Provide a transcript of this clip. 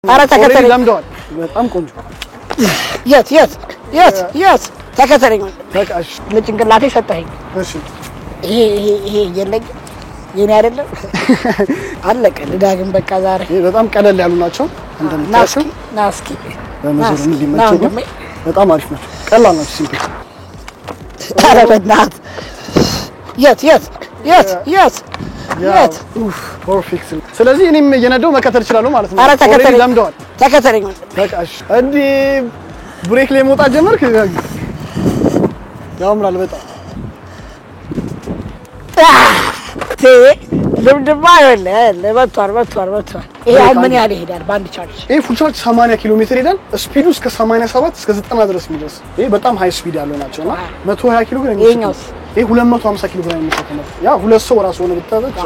ኧረ ተከተለኝ ለምደዋል። በጣም ቆንጆ የት ተከተለኝ። በቃ እሺ ለጭንቅላቴ ሰጠኸኝ። እሺ ይሄ የለኝ የኔ አይደለም። አለቀ ዳግም በቃ ዛሬ በጣም ቀለል ያሉ ናቸው። እንደምታውቁ ናስኪ በመዞር እንዲመቸው በጣም አሪፍ ናቸው። ቀላል ናቸው። ሲምፕል ኧረ በእናትህ የት ፐርፌክት። ስለዚህ እኔም እየነዳሁ መከተል እችላለሁ ማለት ነው። ኧረ ተከተለኝ ለምደዋል። ተከተለኝ። በቃ እሺ እንዴ ብሬክ ላይ መውጣት ጀመርክ? ያምራል በጣም ልምድማ ይኸውልህ መጥቷል። ይሄ አሁን ምን ያህል ይሄዳል በአንድ ቻርጅ? ይሄ ፉል ቻርጅ 80 ኪሎ ሜትር ይሄዳል። ስፒዱ እስከ 87 እስከ 90 ድረስ የሚደርስ ይሄ በጣም ሃይ ስፒድ ያለው ናቸውና 120 ኪሎ ግራም ይሄኛውስ? ይሄ 250 ኪሎ ግራም የሚሸከም ነው። ያ ሁለት ሰው ራሱ ሆነ ብታዘች